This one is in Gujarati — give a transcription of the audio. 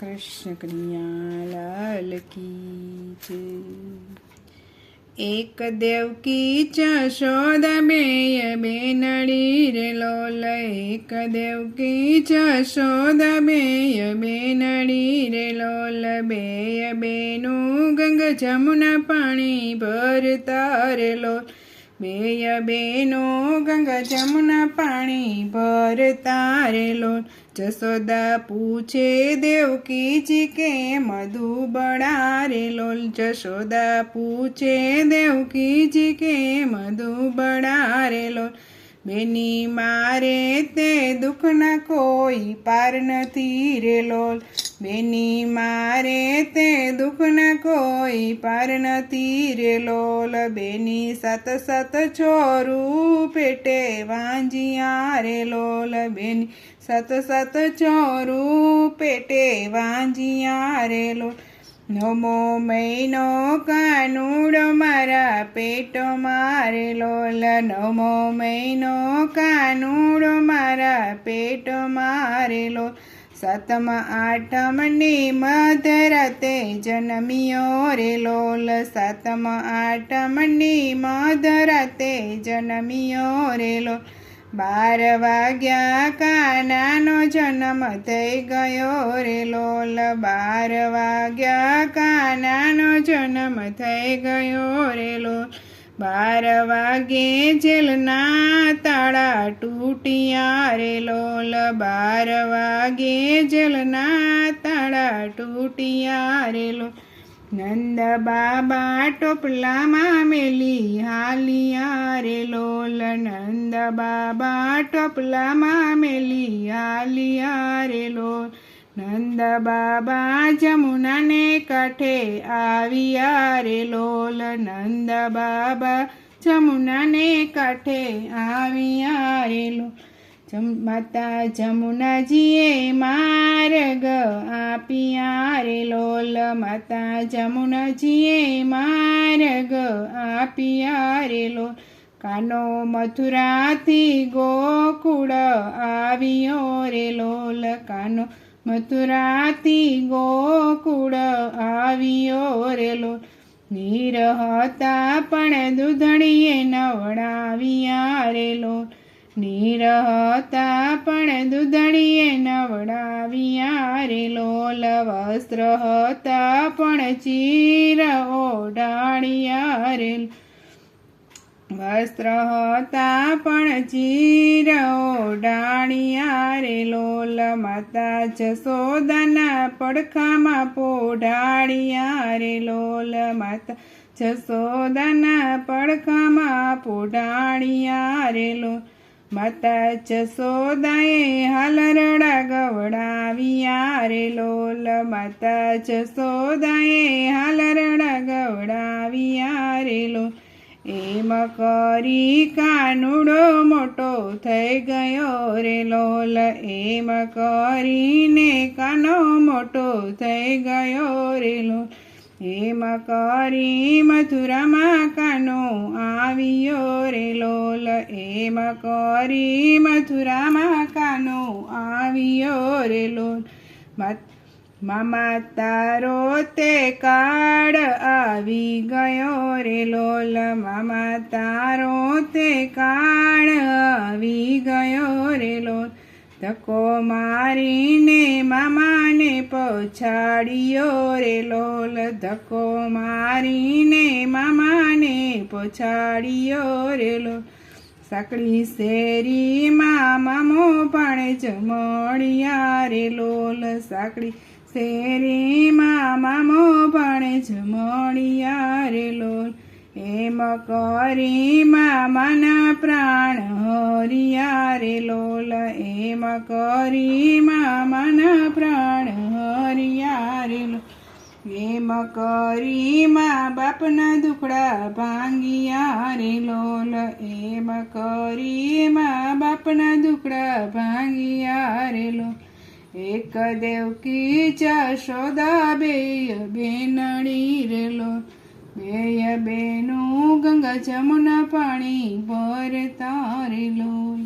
કૃષ્ણ કનૈયા લાલ કી જય। એક દેવકી જશોદા બેય બેનડી રે લોલ, એક દેવકી જશોદા બેય બેનડી રે લોલ, બેય બેનું ગંગા જમુના પાણી ભરતા રે લોલ, બેય બેનો ગંગા જમુના પાણી ભરતા રે લોલ। જશોદા પૂછે દેવકીજી કે મધુ બળા રે લોલ, જશોદા પૂછે દેવકીજી કે મધુ બળા રે લોલ, બેની મારે તે દુઃખના કોઈ પાર નથી રે લોલ, બેની મારે તે દુઃખના કોઈ પાર નથી રે લોલ, બેની સાત સાત છોરું પેટે વાંજિયા રે લોલ, બેની સાત સાત છોરું પેટે વાંજિયા રે લોલ, નવમો મહિનો કાનુડો મારા પેટમાં રે લોલ, નવમો મહિનો કાનુડો મારા પેટમાં રે લોલ, સાતમ આઠમની મધરાતે જન્મ્યો રે લોલ, સાતમ આઠમની મધરાતે જન્મ્યો રે લોલ, 12 વાગ્યા કાનાનો જન્મ થઈ ગયો રે લોલ, 12 વાગ્યા કાનાનો જન્મ થઈ ગયો રે લોલ, 12 વાગે જેલના તાળા તૂટ્યા રે લોલ, 12 વાગે જેલના તાળા તૂટ્યા રે લોલ, નંદ બાબા ટોપલામાં મેલી હાલિયા રે લોલ, નંદ બાબા ટોપલામાં મેલી હાલિયા રે લોલ, નંદ બાબા જમુનાને કાંઠે આવ્યા રે લોલ, નંદ બાબા જમુનાને કાંઠે આવ્યા રે લોલ, માતા જમુનાજીએ માર્ગ આપ્યા રે લોલ, માતા જમુનાજીએ માર્ગ આપ્યા રે લોલ, કાનો મથુરાથી ગોકુળ આવ્યો રે લોલ, કાનો મથુરાથી ગોકુળ આવ્યો રે લોલ, નીર હતા પણ દૂધણીએ નવડાવ્યા રે લોલ, નીર હતા પણ દૂધણીએ નવડાવ્યા રે લોલ, વસ્ત્ર હતા પણ ચીર ઓઢાડ્યા રે, વસ્ત્ર હતા પણ ચીર ઓઢાડ્યા રે લોલ, માતા જશોદાના પડખામાં પોઢાડ્યા રે લોલ, માતા જશોદાના પડખામાં પોઢાડ્યા રે લોલ, માતા જશોદાએ હાલરડા ગવડાવ્યા રે લોલ, માતા જશોદાએ હાલરડા ગવડાવ્યા રે લોલ, એમ કરી કાનુડો મોટો થઈ ગયો રે લોલ, એમ કરીને કાનો મોટો થઈ ગયો રે લોલ, એમ કરી મથુરામાં કાનો આવ્યો રે લોલ, એમ કરી મથુરામાં કાનો આવ્યો રે લોલ, મામા તારો તે કાળ આવી ગયો રે લોલ, મામા તારો તે કાળ આવી ગયો રે લોલ, ધક્કો મારીને મામાને પછાડ્યો રે લોલ, ધક્કો મારીને મામાને પછાડ્યો રે લોલ, સાંકડી શેરીમાં મામો પણ જમણ્યા રે લોલ, સાંકડી શેરીમાં મામો પણ જમણ્યા રે લોલ, એમ કરી મામાના પ્રાણ હરિયા રે લોલ, એમ કરી મામાના પ્રાણ હરિયા રે લોલ, એમ કરી મા બાપના દુખડા ભાંગ્યા રે લોલ, એમ કરી મા બાપના દુખડા ભાંગ્યા રે લોલ, એક દેવકી જશોદા બેય બેનડી રે લોલ, બેય બેનું ગંગા જમુના પાણી ભરતા રે લોલ।